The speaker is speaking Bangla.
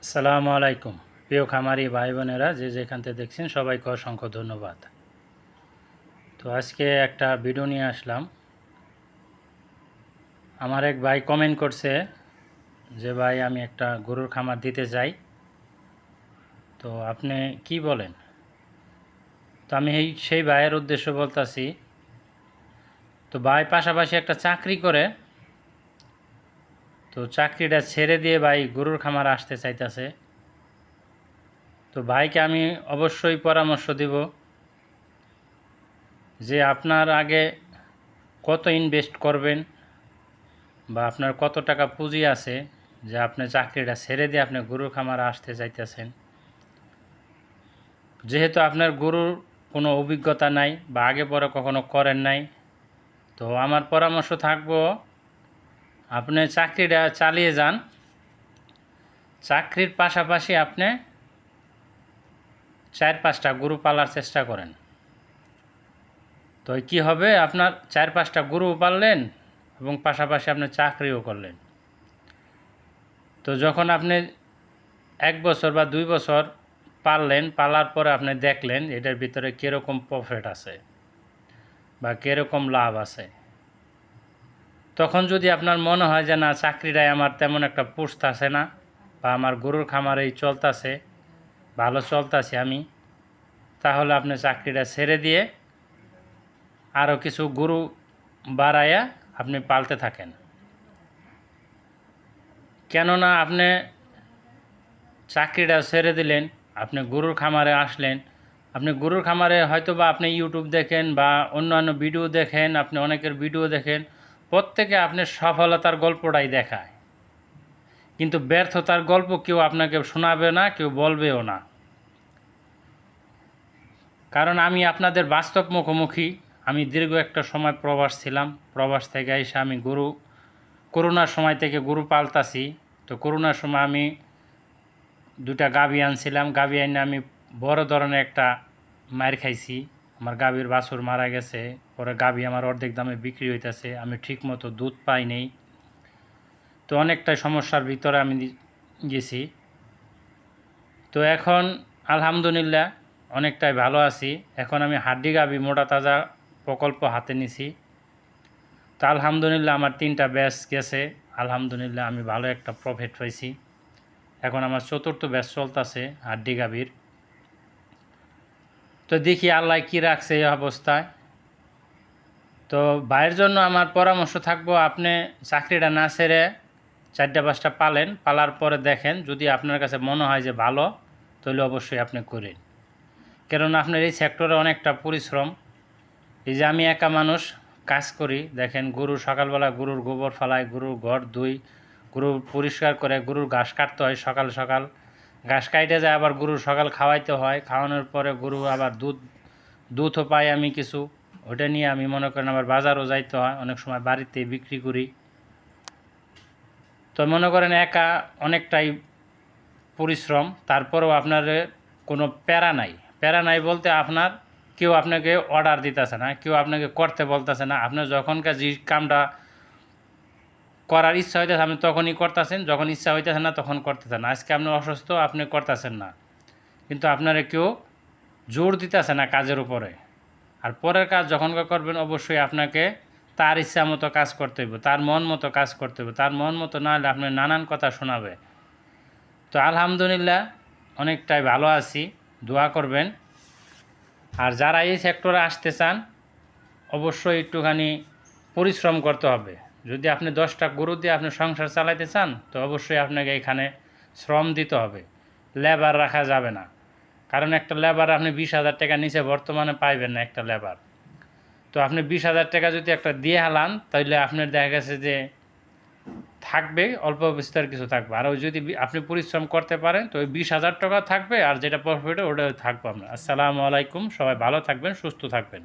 আসসালামু আলাইকুম প্রিয় খামারি ভাই বোনেরা যে যেখান থেকে দেখছেন সবাইকে অসংখ্য ধন্যবাদ। তো আজকে একটা ভিডিও নিয়ে আসলাম। আমার এক ভাই কমেন্ট করছে যে ভাই আমি একটা গরুর খামার দিতে চাই, তো আপনি কি বলেন? তো আমি সেই ভাইয়ের উদ্দেশ্য বলতাছি। তো ভাই পাশাপাশি একটা চাকরি করে, তো চাকরিটা ছেড়ে দিয়ে ভাই গরুর খামার আসতে চাইতেছে। তো ভাইকে আমি অবশ্যই পরামর্শ দিব যে আপনার আগে কত ইনভেস্ট করবেন বা আপনার কত টাকা পুঁজি আছে যে আপনি চাকরিটা ছেড়ে দিয়ে আপনি গরুর খামারে আসতে চাইতেছেন। যেহেতু আপনার গরুর কোনো অভিজ্ঞতা নাই বা আগে পরে কখনো করেন নাই, তো আমার পরামর্শ থাকবো আপনি চাকরিটা চালিয়ে যান, চাকরির পাশাপাশি আপনি 4-5টা গরু পালার চেষ্টা করেন। তো কি হবে, আপনার 4-5টা গরু পাললেন এবং পাশাপাশি আপনি চাকরিও করলেন। তো যখন আপনি 1 বছর বা 2 বছর পাললেন, পালার পরে আপনি দেখলেন এটার ভিতরে কীরকম প্রফিট আছে বা কীরকম লাভ আছে, তখন যদি আপনার মনে হয় যে না চাকরিটাই আমার তেমন একটা পুষতাছে না বা আমার গরুর খামারেই চলতেছে, ভালো চলতেছে আমি, তাহলে আপনি চাকরিটা ছেড়ে দিয়ে আরও কিছু গরু বাড়াইয়া আপনি পালতে থাকেন। কেননা আপনি চাকরিটা ছেড়ে দিলেন, আপনি গরুর খামারে আসলেন, আপনি গরুর খামারে হয়তো বা আপনি ইউটিউব দেখেন বা অন্যান্য ভিডিও দেখেন, আপনি অনেকের ভিডিও দেখেন, প্রত্যেকে আপনি সফলতার গল্পটাই দেখায়, কিন্তু ব্যর্থতার গল্প কেউ আপনাকে শোনাবে না, কেউ বলবেও না। কারণ আমি আপনাদের বাস্তব মুখোমুখি। আমি দীর্ঘ একটা সময় প্রবাস ছিলাম, প্রবাস থেকে এসে আমি করোনার সময় থেকে গরু পালতাছি। তো করোনার সময় আমি 2টা গাভী আনছিলাম, গাভী আনে আমি বড় ধরনের একটা মার খাইছি। আমার গাভীর বাছুর মারা গেছে, পরে গাভী আমার অর্ধেক দামে বিক্রি হইতেছে, আমি ঠিকমতো দুধ পাই নেই। তো অনেকটাই সমস্যার ভিতরে আমি গেছি। তো এখন আলহামদুলিল্লাহ অনেকটাই ভালো আছি। এখন আমি হাড্ডি গাভী মোটা তাজা প্রকল্প হাতে নিছি। তো আলহামদুলিল্লাহ আমার 3টা ব্যাচ গেছে, আলহামদুলিল্লাহ আমি ভালো একটা প্রফিট পাইছি। এখন আমার 4র্থ ব্যাচ চলতেছে হাড্ডি গাভীর। তো দেখি আল্লাহ কী রাখছে এই অবস্থায়। তো ভাইয়ের জন্য আমার পরামর্শ থাকবো, আপনি চাকরিটা না ছেড়ে 4টা-5টা পালেন, পালার পরে দেখেন যদি আপনার কাছে মনে হয় যে ভালো, তাহলে অবশ্যই আপনি করেন। কারণ আপনার এই সেক্টরে অনেকটা পরিশ্রম। এই যে আমি একা মানুষ কাজ করি, দেখেন গরু সকালবেলা গরুর গোবর ফালাই, গরুর ঘর ধুই, গরু পরিষ্কার করে, গরুর ঘাস কাটতে হয় সকাল সকাল, ঘাস কাটে যায়, আবার গরুর সকাল খাওয়াইতে হয়, খাওয়ানোর পরে গরু আবার দুধও পাই আমি কিছু, ওটা নিয়ে আমি মনে করেন আবার বাজারও যাইতে হয়, অনেক সময় বাড়িতে বিক্রি করি। তো মনে করেন একা অনেকটাই পরিশ্রম, তারপরেও আপনার কোনো প্যারা নাই বলতে আপনার কেউ আপনাকে অর্ডার দিতেছে না, কেউ আপনাকে করতে বলতেছে না। আপনার যখনকার যে কামটা করার ইচ্ছা হইতেছে আপনি তখনই করতেছেন, যখন ইচ্ছা হইতেছে না তখন করতেছেন না। আজকে আপনি অসুস্থ, আপনি করতেছেন না, কিন্তু আপনারা কেউ জোর দিতেছে না কাজের উপরে। আর পরের কাজ যখনকার করবেন অবশ্যই আপনাকে তার ইচ্ছা মতো কাজ করতে হবে, তার মন মতো কাজ করতে হবে। তার মন মতো না হলে আপনার নানান কথা শোনাবে। তো আলহামদুলিল্লাহ অনেকটাই ভালো আছি, দোয়া করবেন। আর যারা এই সেক্টরে আসতে চান অবশ্যই একটুখানি পরিশ্রম করতে হবে। যদি আপনি 10টা গরু দিয়ে আপনি সংসার চালাইতে চান, তো অবশ্যই আপনাকে এখানে শ্রম দিতে হবে, লেবার রাখা যাবে না। কারণ একটা লেবার আপনি 20,000 টাকা নিচে বর্তমানে পাইবেন না একটা লেবার। তো আপনি 20,000 টাকা যদি একটা দিয়ে হালান, তাহলে আপনার দেখা গেছে যে থাকবে অল্প বিস্তর কিছু থাকবে। আর ওই যদি আপনি পরিশ্রম করতে পারেন তো ওই 20,000 টাকা থাকবে, আর যেটা প্রফিট ওটা থাকবে আপনার। আসসালামু আলাইকুম, সবাই ভালো থাকবেন, সুস্থ থাকবেন।